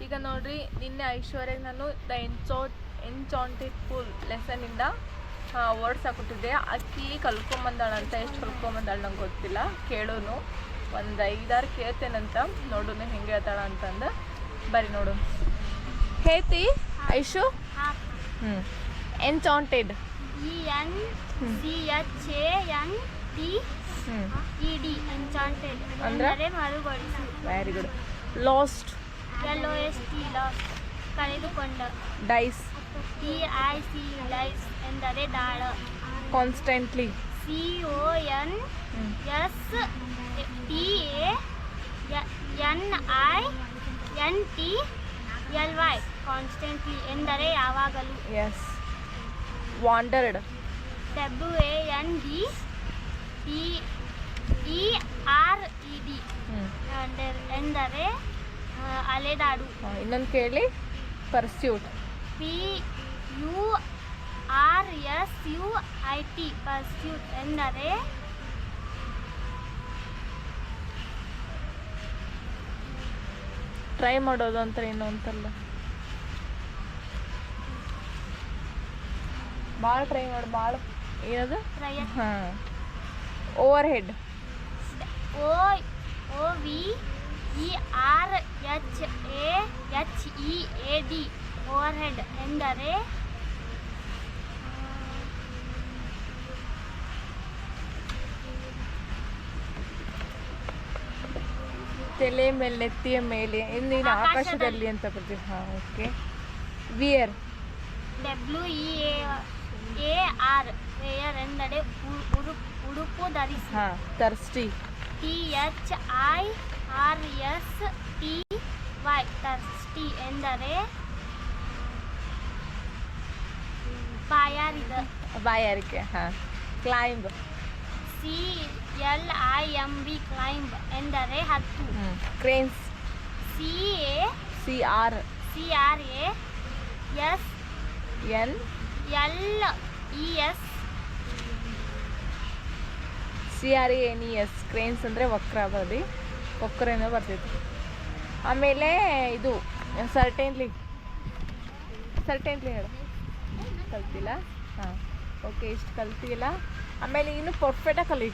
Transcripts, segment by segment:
ಈಗ ನೋಡ್ರಿ, ನಿನ್ನೆ ಐಶ್ವರ್ಯಗೆ ನಾನು ದ ಎನ್ಚಾಂಟೆಡ್ ಪೂಲ್ ಲೆಸನಿಂದ ವರ್ಡ್ಸ್ ಹಾಕೊಟ್ಟಿದ್ದೆ. ಅಕ್ಕಿ ಕಲ್ಕೊಂಬಂದಾಳಂತ. ಎಷ್ಟು ಕಲ್ಕೊಂಬಂದಾಳ ನಂಗೆ ಗೊತ್ತಿಲ್ಲ, ಕೇಳೋನು ಒಂದು 5-6 ಕೇಳ್ತೇನಂತ, ನೋಡೋನು ಹೆಂಗೆ ಹೇಳ್ತಾಳ ಅಂತಂದು. ಬರೀ ನೋಡು, ಹೇಳ್ತಿ ಐಶು? ಎನ್ಚಾಂಟೆಡ್ ಅಂದ್ರೆ ಮರುಗೊಳಿಸು. Very good. Lost LOST lost ಕಳೆದುಕೊಂಡ. ಡೈಸ್ DIC ಡೈಸ್ ಎಂದರೆ ದಾಳ. ಕಾನ್ಸ್ಟೆಂಟ್ಲಿ CONSTANTLY ಕಾನ್ಸ್ಟೆಂಟ್ಲಿ ಎಂದರೆ ಯಾವಾಗಲೂ. ಎಸ್. ವಾಂಡರ್ಡ್ WANDERED ಎಂದರೆ ಅಲೆದಾಡು. ಇನ್ನೊಂದು ಕೇಳಿ, ಪರ್ಸ್ಯೂಟ್ PURSUIT ಪರ್ಸ್ಯೂಟ್ ಎಂದರೆ ಟ್ರೈ ಮಾಡೋದು ಅಂತ. ಏನು ಅಂತಲ್ಲ, ಭಾಳ ಟ್ರೈ ಮಾಡಿ, ಭಾಳ ಏನದು? ಹಾಂ. Over head OVERHADE over head ಎಂದರೆ ತಲೆ ಮೇಲೆ, ನೆತ್ತಿಯ ಮೇಲೆ, ಇನ್ನೇನು ಆಕಾಶದಲ್ಲಿ ಅಂತ ಬರ್ತೀವಿ. ಹಾಂ, ಓಕೆ. ವಿಯರ್ WEAR ವೇಯರ್ ಎಂದರೆ ಉಡುಪು ಧರಿಸಿ. ಹಾಂ. ತರ್ಸ್ಟಿ THIRSTY ತರ್ಸ್ಟಿ ಎಂದರೆ ಬಾಯಾರಿಕೆ. ಹಾಂ. ಕ್ಲೈಂಬ್ CLIMB ಕ್ಲೈಂಬ್ ಎಂದರೆ ಹತ್ತು. ಕ್ರೇನ್ಸ್ CRASNES CRANES ಕ್ರೇನ್ಸ್ ಅಂದರೆ ವಕ್ರ ಬದಿ, ವಕ್ರೇನೋ ಬರ್ತೈತಿ. ಆಮೇಲೆ ಇದು ಸರ್ಟೇನ್ಲಿ ಹೇಳು. ಕಲ್ತಿಲ್ಲ? ಹಾಂ, ಓಕೆ. ಇಷ್ಟು ಕಲ್ತಿಲ್ಲ. ಆಮೇಲೆ ಇನ್ನು ಪರ್ಫೆಕ್ಟಾಗಿ ಕಲಿ.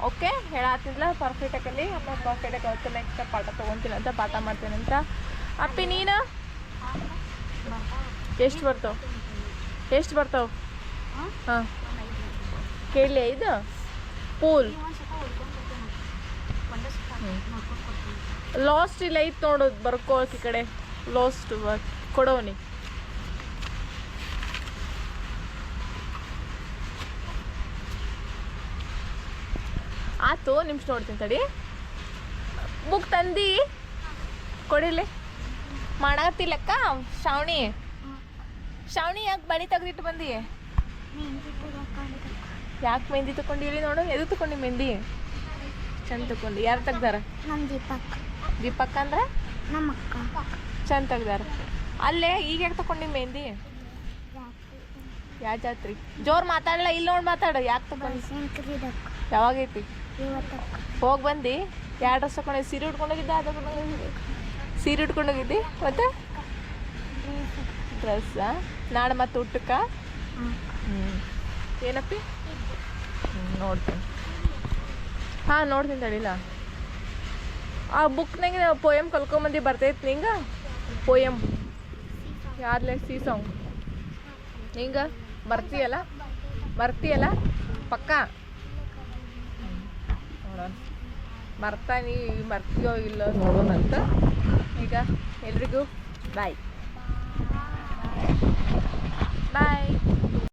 ಓಕೆ, ಹೇಳತ್ತಿಲ್ಲ, ಪರ್ಫೆಕ್ಟಾಗಿ ಕಲಿ. ಆಮೇಲೆ ಪರ್ಫೆಕ್ಟಾಗಿ ಕಲ್ತು ನೆಕ್ಸ್ಟ್ ಪಾಠ ತೊಗೊತೀನಿ ಅಂತ, ಪಾಠ ಮಾಡ್ತೇನೆ ಅಂತ. ಅಪ್ಪಿ ನೀನು ಎಷ್ಟು ಬರ್ತಾವೆ? ಹಾಂ, ಕೇಳಲಿ. ಇದು ಪೂಲ್ ಲಾಸ್ಟ್ ಇಲ್ಲ ಐತೆ ನೋಡೋದು, ಬರ್ಕೋಕೆ ಈ ಕಡೆ. ಲಾಸ್ಟ್ ಕೊಡೋನಿ. ಆತು, ನಿಮಿಷ ನೋಡ್ತೀನಿ ತಡಿ. ಬುಕ್ ತಂದು ಕೊಡಿಲಿ. ಮಾಡತ್ತಿಲ್ಲಕ್ಕ ಶ್ರಾವಣಿ ಯಾಕೆ ಬಳಿ ತೆಗ್ದಿಟ್ಟು ಬಂದಿ? ಯಾಕೆ ಮೆಹಂದಿ ತಗೊಂಡಿರಿ? ನೋಡು, ಎದು ತಗೊಂಡು ಮೆಹಂದಿ? ಚಂದ ತಗೊಂಡು. ಯಾರು ತೆಗ್ದಾರ? ದೀಪಕ್ ಅಂದ್ರೆ ನಮ್ಮ ಅಕ್ಕ. ಚಂದ ತೆಗ್ದಾರ. ಅಲ್ಲೇ ಈಗ ಯಾಕೆ ತಗೊಂಡಿ ಮೆಹಂದಿ? ಯಾವ ಜಾತ್ರೆ? ಜೋರು ಮಾತಾಡಲ್ಲ, ಇಲ್ಲಿ ನೋಡಿ ಮಾತಾಡು. ಯಾಕೆ ತಗೊಂಡು? ಯಾವಾಗೈತಿ? ಹೋಗಿ ಬಂದು. ಯಾವ ಡ್ರೆಸ್ ತಗೊಂಡಿದ್ದೆ? ಸೀರೆ ಉಟ್ಕೊಂಡೋಗಿದ್ದೆ? ಸೀರೆ ಉಟ್ಕೊಂಡೋಗಿದ್ದಿ? ಮತ್ತೆ ಡ್ರೆಸ್ಸಾ? ನಾಳೆ ಮತ್ತೆ ಊಟಕ್ಕೆ? ಏನಪ್ಪಿ? ನೋಡ್ತೀನಿ. ಹಾಂ, ನೋಡ್ತೀನಿ ತಡಿಲ್ಲ. ಆ ಬುಕ್ನಾಗ ಪೋಯಮ್ ಕಲ್ಕೊಂಬಂದು ಬರ್ತೈತಿ ನಿಂಗೆ? ಪೋಯಮ್ ಯಾರ್ಲೆ? ಸಾಂಗ್ ನಿಂಗೆ ಬರ್ತೀಯಲ್ಲ ಪಕ್ಕ? ನೋಡೋಣ, ಮರ್ತೀಯೋ ಇಲ್ಲ ನೋಡೋಣಂತ. ಈಗ ಎಲ್ರಿಗೂ ಬಾಯ್.